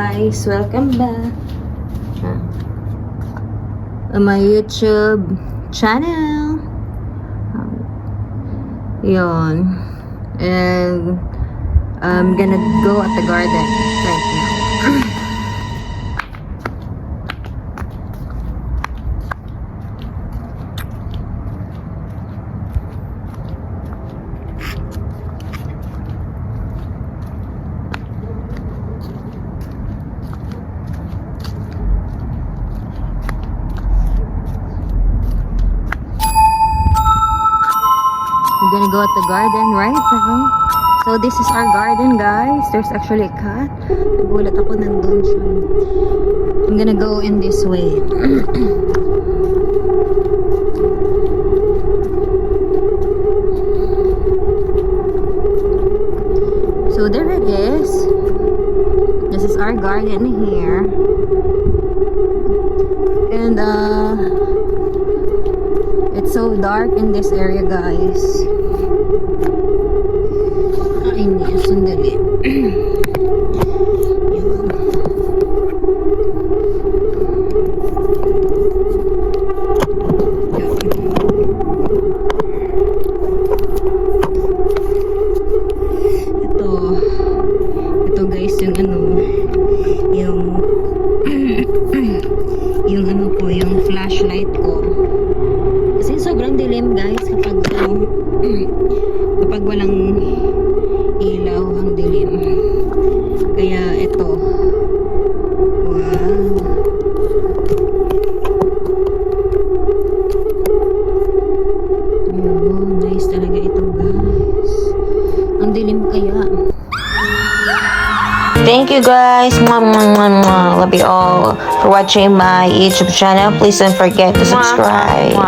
guys, welcome back on my YouTube channel. Yun. And I'm gonna go at the garden right now. We're gonna go at the garden right now. So this is our garden, guys. There's actually a cat. Nagulat ako, nandun siya. I'm gonna go in this way. So there it is. This is our garden here. And it's so dark in this area, guys. Ay, hindi. Sandali. Ito guys, yung yung flashlight ko. Kasi sobrang dilim, guys, kapag walang ilaw, ang dilim. Kaya ito. Wow. Oh, nice talaga ito, guys. Ang dilim kaya. Thank you guys. Mwah, mwah, mwah, mwah. Love you all for watching my YouTube channel. Please don't forget to subscribe.